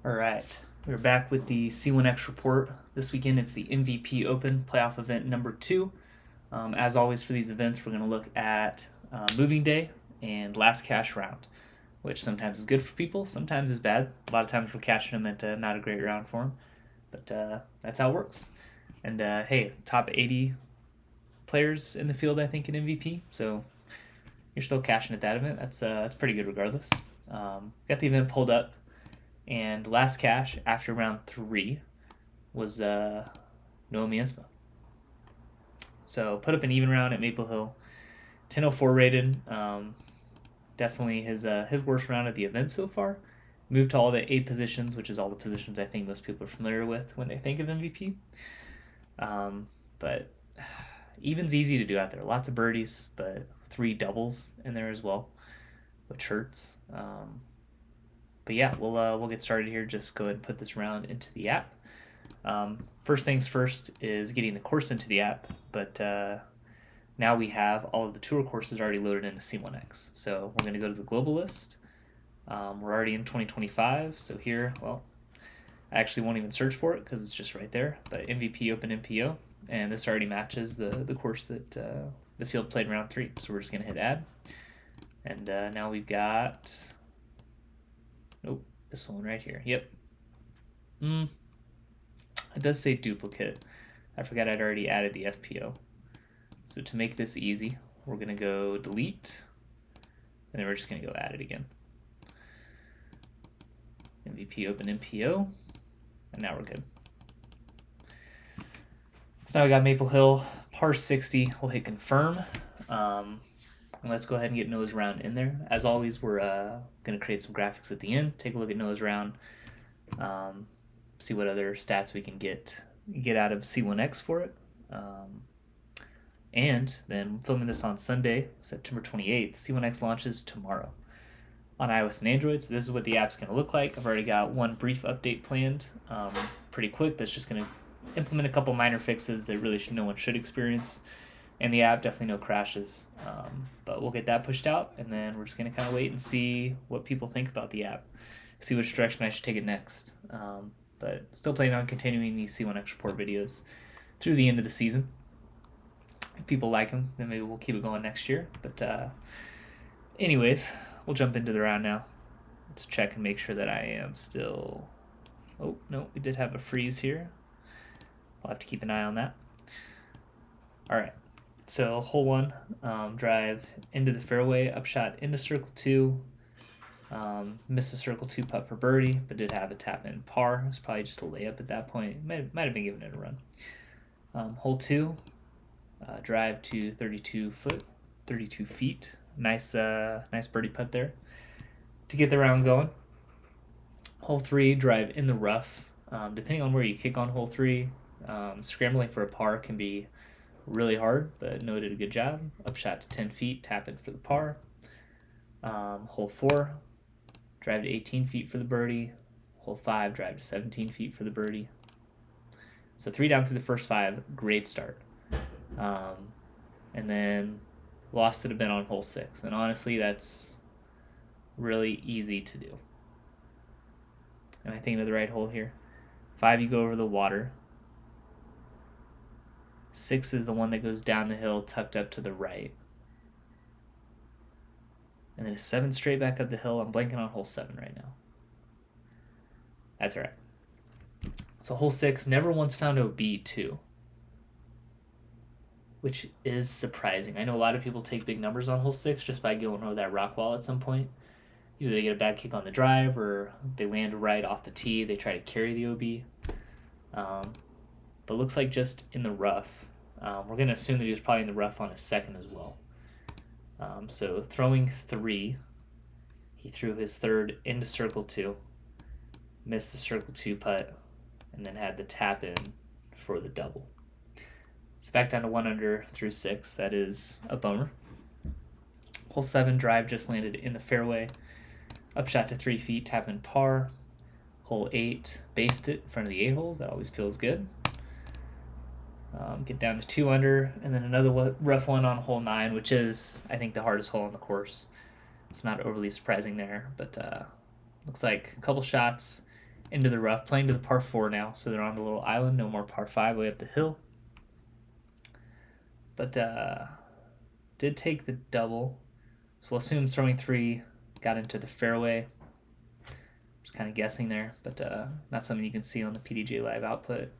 All right, we're back with the C1x Report. This weekend it's the MVP Open playoff event number 2. As always for these events, we're going to look at moving day and last cash round, which sometimes is good for people, sometimes is bad. A lot of times we're cashing them into not a great round for them, but that's how it works. And hey, top 80 players in the field, I think, in MVP, so you're still cashing at that event. That's pretty good regardless. Got the event pulled up. And last cash after round 3 was Noah Meintsma. So put up an even round at Maple Hill, 10:04 rated. Definitely his worst round at the event so far. Moved to all the 8 positions, which is all the positions I think most people are familiar with when they think of MVP. But even's easy to do out there. Lots of birdies, but 3 doubles in there as well, which hurts. But yeah, we'll get started here. Just go ahead and put this round into the app. First things first is getting the course into the app, but now we have all of the tour courses already loaded into C1x. So we're going to go to the global list. We're already in 2025, so here, well, I actually won't even search for it because it's just right there, but MVP Open MPO, and this already matches the course that the field played in round 3. So we're just going to hit add, and now we've got... Nope, this one right here. Yep. It does say duplicate. I forgot I'd already added the FPO. So to make this easy, we're going to go delete, and then we're just going to go add it again. MVP Open MPO, and now we're good. So now we got Maple Hill, par 60. We'll hit confirm. And let's go ahead and get Noah's round in there. As always, we're going to create some graphics at the end, take a look at Noah's round, see what other stats we can get out of C1x for it. And then filming this on Sunday, September 28th, C1x launches tomorrow on iOS and Android. So this is what the app's going to look like. I've already got one brief update planned, pretty quick. That's just going to implement a couple minor fixes that really no one should experience. And the app, definitely no crashes, but we'll get that pushed out, and then we're just going to kind of wait and see what people think about the app, see which direction I should take it next. But still planning on continuing these C1x Report videos through the end of the season. If people like them, then maybe we'll keep it going next year. But anyways, we'll jump into the round now. Let's check and make sure that I am still... Oh, no, we did have a freeze here. I'll have to keep an eye on that. All right. So hole 1, drive into the fairway, upshot into circle 2, missed a circle 2 putt for birdie, but did have a tap in par. It was probably just a layup at that point. Might have been giving it a run. Hole 2, drive to 32 feet. Nice birdie putt there to get the round going. Hole 3, drive in the rough. Depending on where you kick on hole 3, scrambling for a par can be really hard, but Noah did a good job. Upshot to 10 feet, tap in for the par. Hole 4, drive to 18 feet for the birdie. Hole 5, drive to 17 feet for the birdie. So 3 down through the first 5, great start. And then lost it a bit on hole 6, and honestly, that's really easy to do. Am I thinking of the right hole here? 5, you go over the water. 6 is the one that goes down the hill, tucked up to the right. And then a 7 straight back up the hill. I'm blanking on hole 7 right now. That's all right. So hole 6, never once found OB2, which is surprising. I know a lot of people take big numbers on hole 6 just by going over that rock wall at some point. Either they get a bad kick on the drive or they land right off the tee. They try to carry the OB. But looks like just in the rough. We're going to assume that he was probably in the rough on his second as well. So throwing 3, he threw his third into circle 2, missed the circle 2 putt, and then had the tap in for the double. So back down to 1 under through 6. That is a bummer. Hole 7, drive just landed in the fairway. Upshot to 3 feet, tap in par. Hole 8, based it in front of the 8 holes. That always feels good. Get down to 2 under, and then another rough one on hole 9, which is, I think, the hardest hole on the course. It's not overly surprising there, but looks like a couple shots. into the rough, playing to the par 4 now, so they're on the little island, no more par 5 way up the hill. But did take the double, so we'll assume throwing 3 got into the fairway. Just kind of guessing there, but not something you can see on the PDGA live output.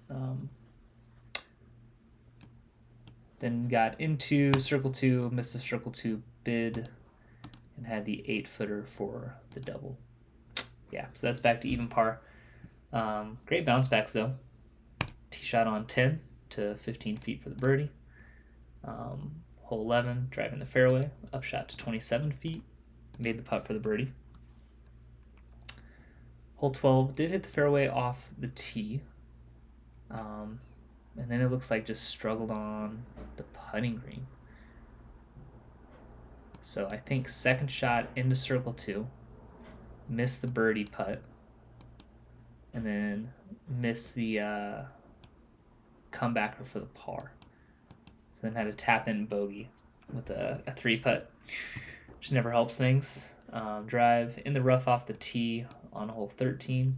Then got into circle 2, missed the circle 2 bid, and had the 8-footer for the double. Yeah, so that's back to even par. Great bounce backs though. Tee shot on 10 to 15 feet for the birdie. Hole 11, driving the fairway, up shot to 27 feet, made the putt for the birdie. Hole 12 did hit the fairway off the tee. And then it looks like just struggled on the putting green. So I think second shot into circle 2, missed the birdie putt, and then missed the comebacker for the par. So then had to tap in bogey with a 3-putt, which never helps things. Drive in the rough off the tee on hole 13.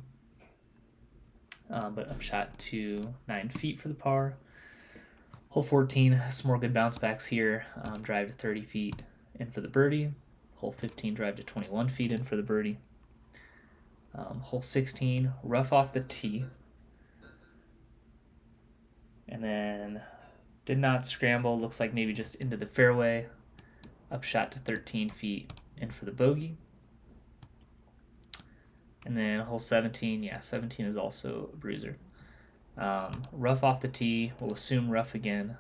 But up shot to 9 feet for the par. Hole 14, some more good bounce backs here. Drive to 30 feet in for the birdie. Hole 15, drive to 21 feet in for the birdie. Hole 16, rough off the tee. And then did not scramble. Looks like maybe just into the fairway. Up shot to 13 feet in for the bogey. And then hole 17, yeah, 17 is also a bruiser. Rough off the tee, we'll assume rough again.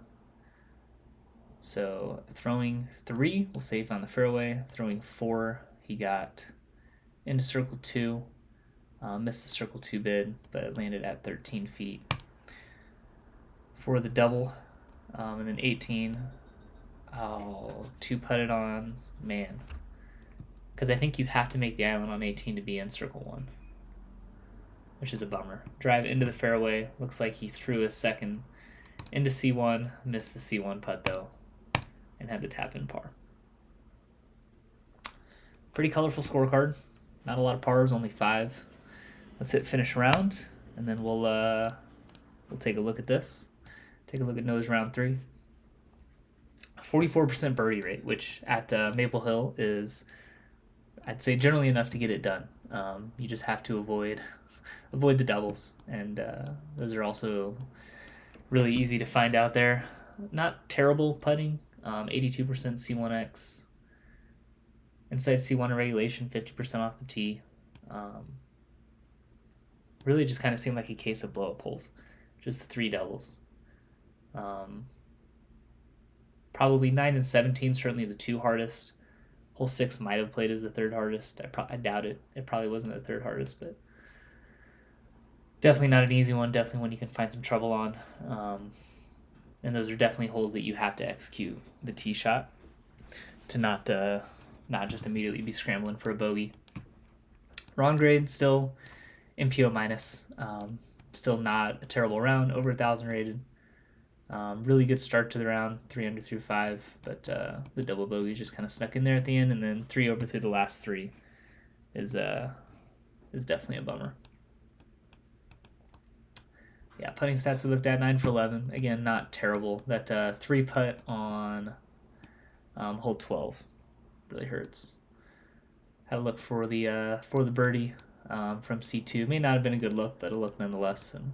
So throwing 3, we'll say he found the fairway. Throwing 4, he got into circle 2. Missed the circle 2 bid, but landed at 13 feet for the double. And then 18, 2-putted on, man. Because I think you have to make the island on 18 to be in circle 1, which is a bummer. Drive into the fairway. Looks like he threw his second into C1, missed the C1 putt though, and had to tap in par. Pretty colorful scorecard. Not a lot of pars, only 5. Let's hit finish round, and then we'll take a look at this. Take a look at Noah's round 3. 44% birdie rate, which at Maple Hill is, I'd say, generally enough to get it done. You just have to avoid the doubles, and those are also really easy to find out there. Not terrible putting. 82% C1x. Inside C1 in regulation, 50% off the tee. Really just kind of seemed like a case of blow-up holes. Just the 3 doubles. Probably 9 and 17, certainly the 2 hardest. Hole 6 might have played as the 3rd hardest. I doubt it. It probably wasn't the 3rd hardest, but definitely not an easy one. Definitely one you can find some trouble on. And those are definitely holes that you have to execute the tee shot to not just immediately be scrambling for a bogey. Wrong grade, still MPO minus. Still not a terrible round, over 1,000 rated. Really good start to the round, 3 under through 5, but the double bogey just kind of snuck in there at the end, and then 3 over through the last 3 is definitely a bummer. Yeah, putting stats we looked at, 9 for 11. Again, not terrible. That 3-putt on hole 12 really hurts. Had a look for the birdie from C2. May not have been a good look, but a look nonetheless. And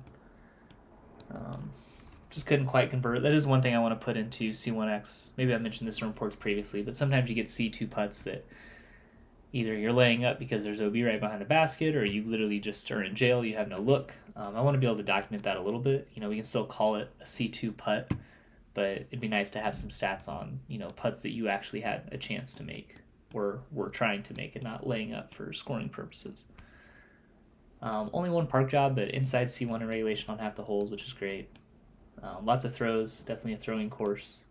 just couldn't quite convert. That is one thing I want to put into C1x. Maybe I mentioned this in reports previously, but sometimes you get C2 putts that either you're laying up because there's OB right behind the basket, or you literally just are in jail, you have no look. I want to be able to document that a little bit. We can still call it a C2 putt, but it'd be nice to have some stats on, putts that you actually had a chance to make, or were trying to make, and not laying up for scoring purposes. Only 1 park job, but inside C1 in regulation on half the holes, which is great. Lots of throws, definitely a throwing course.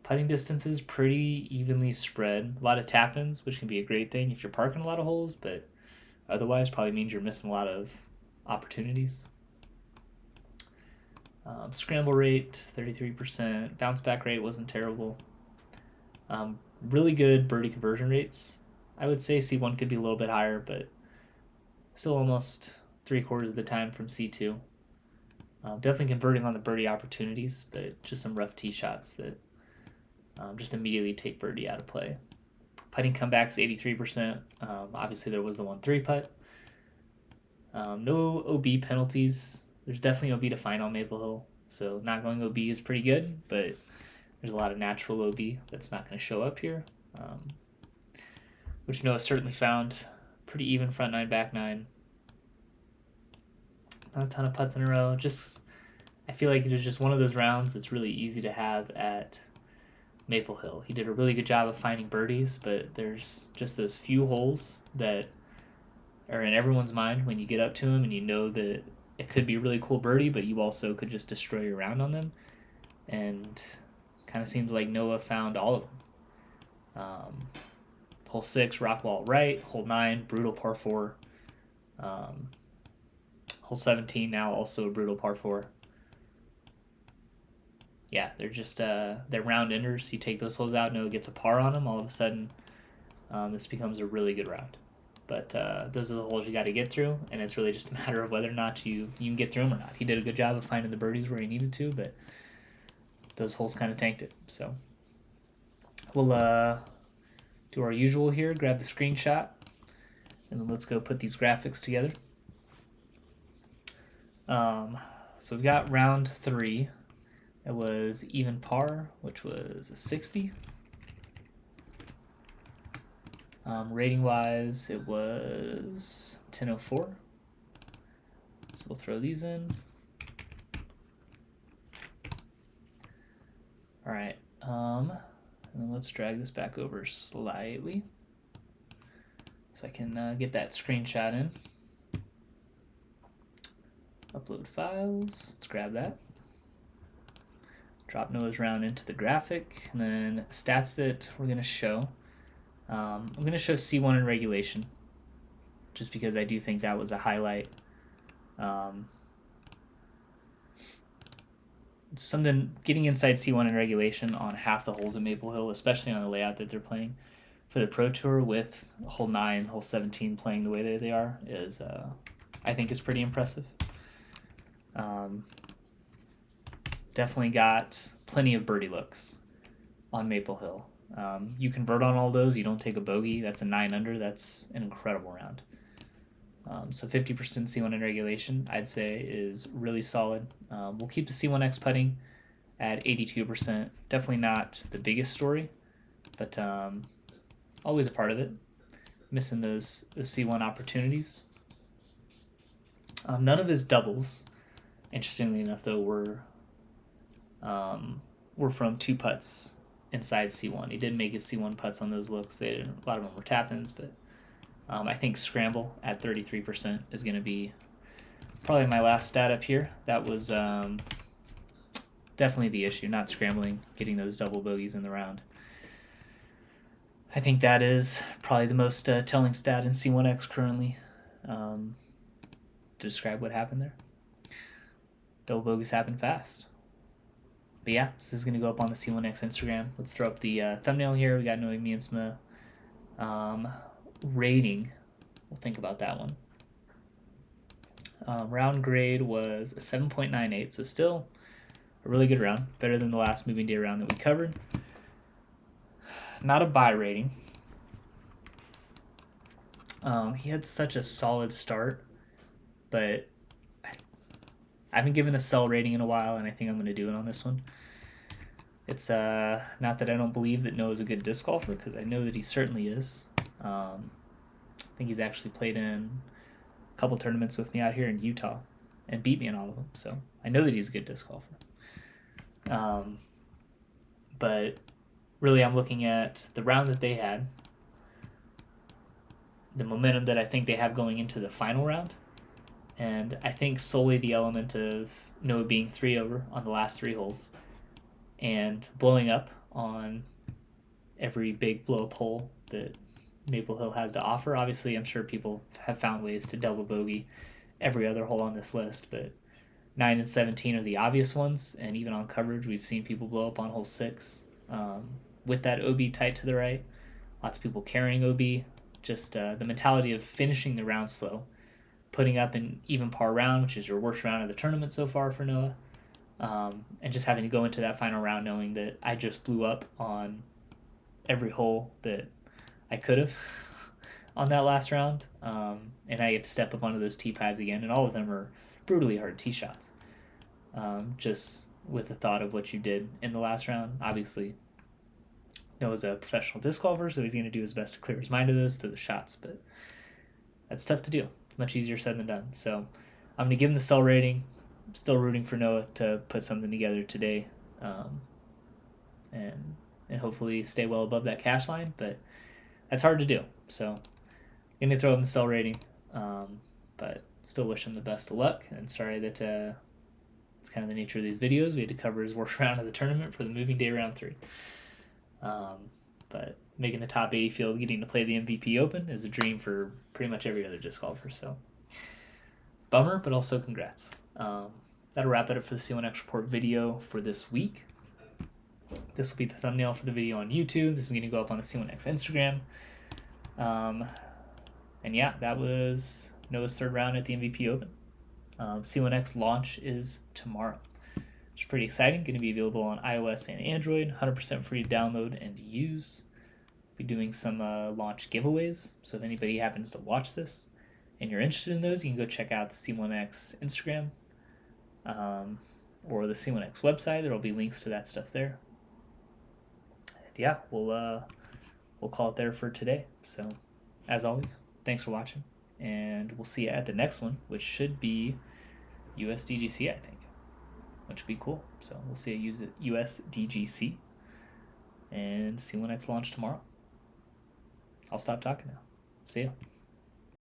Putting distances pretty evenly spread. A lot of tap-ins, which can be a great thing if you're parking a lot of holes, but otherwise probably means you're missing a lot of opportunities. Scramble rate, 33%. Bounce back rate wasn't terrible. Really good birdie conversion rates. I would say C1 could be a little bit higher, but Still almost 3/4 of the time from C2. Definitely converting on the birdie opportunities, but just some rough tee shots that just immediately take birdie out of play. Putting comebacks 83%. Obviously, there was the 1-3 putt. No OB penalties. There's definitely OB to find on Maple Hill, so not going OB is pretty good, but there's a lot of natural OB that's not going to show up here, which Noah certainly found. Pretty even front nine, back nine. Not a ton of putts in a row. I feel like it was just one of those rounds that's really easy to have at Maple Hill. He did a really good job of finding birdies, but there's just those few holes that are in everyone's mind when you get up to them and you know that it could be a really cool birdie, but you also could just destroy your round on them. And kind of seems like Noah found all of them. Hole 6, rock wall right. Hole 9, brutal par 4. Hole 17, now also a brutal par 4. Yeah, they're just they're round enders. You take those holes out, Noah gets a par on them. All of a sudden, this becomes a really good round. But those are the holes you got to get through, and it's really just a matter of whether or not you can get through them or not. He did a good job of finding the birdies where he needed to, but those holes kind of tanked it. So we'll do our usual here, grab the screenshot, and then let's go put these graphics together. So we've got round 3. It was even par, which was a 60. Rating wise, it was 1004. So we'll throw these in. All right. And then let's drag this back over slightly so I can get that screenshot in. Upload files. Let's grab that. Drop Noah's round into the graphic, and then stats that we're going to show. I'm going to show C1 in regulation, just because I do think that was a highlight. Something getting inside C1 in regulation on half the holes at Maple Hill, especially on the layout that they're playing for the Pro Tour, with hole 9, hole 17 playing the way that they are, is I think is pretty impressive. Definitely got plenty of birdie looks on Maple Hill. You convert on all those, you don't take a bogey. That's a 9 under. That's an incredible round. So 50% C1 in regulation, I'd say, is really solid. We'll keep the C1X putting at 82%. Definitely not the biggest story, but always a part of it. Missing those C1 opportunities. None of his doubles, interestingly enough, though, were from 2 putts inside C1. He did make his C1 putts on those looks. A lot of them were tap-ins, but I think scramble at 33% is going to be probably my last stat up here. That was definitely the issue, not scrambling, getting those double bogeys in the round. I think that is probably the most telling stat in C1X currently, to describe what happened there. Double bogeys happen fast. But yeah, so this is going to go up on the C1X Instagram. Let's throw up the thumbnail here. We got Noah Meintsma. Rating, we'll think about that one. Round grade was a 7.98, so still a really good round. Better than the last moving day round that we covered. Not a buy rating. He had such a solid start, but I haven't given a sell rating in a while, and I think I'm going to do it on this one. It's not that I don't believe that Noah's a good disc golfer, because I know that he certainly is. I think he's actually played in a couple tournaments with me out here in Utah and beat me in all of them, so I know that he's a good disc golfer. But really, I'm looking at the round that they had, the momentum that I think they have going into the final round, and I think solely the element of Noah being 3 over on the last 3 holes and blowing up on every big blow-up hole that Maple Hill has to offer. Obviously, I'm sure people have found ways to double bogey every other hole on this list, but 9 and 17 are the obvious ones, and even on coverage, we've seen people blow up on hole 6 with that OB tight to the right. Lots of people carrying OB. Just the mentality of finishing the round slow putting up an even par round, which is your worst round of the tournament so far for Noah, and just having to go into that final round knowing that I just blew up on every hole that I could have on that last round, and I get to step up onto those tee pads again, and all of them are brutally hard tee shots. Just with the thought of what you did in the last round. Obviously, Noah's a professional disc golfer, so he's going to do his best to clear his mind of those through the shots, but that's tough to do. Much easier said than done. So I'm going to give him the sell rating. I'm still rooting for Noah to put something together today, and hopefully stay well above that cash line, but that's hard to do. So I'm going to throw him the sell rating, but still wish him the best of luck, and sorry that it's kind of the nature of these videos. We had to cover his worst round of the tournament for the moving day round 3. But making the top 80 field, getting to play the MVP Open is a dream for pretty much every other disc golfer. So bummer, but also congrats. That'll wrap it up for the C1x Report video for this week. This will be the thumbnail for the video on YouTube. This is going to go up on the C1x Instagram. And yeah, that was Noah's third round at the MVP Open. C1x launch is tomorrow. It's pretty exciting. Going to be available on iOS and Android. 100% free to download and use. Be doing some launch giveaways. So if anybody happens to watch this and you're interested in those, you can go check out the C1x Instagram or the C1x website. There will be links to that stuff there. And yeah, we'll call it there for today. So as always, thanks for watching, and we'll see you at the next one, which should be USDGC, I think, which would be cool. So we'll see you use it USDGC and C1x launch tomorrow. I'll stop talking now. See ya.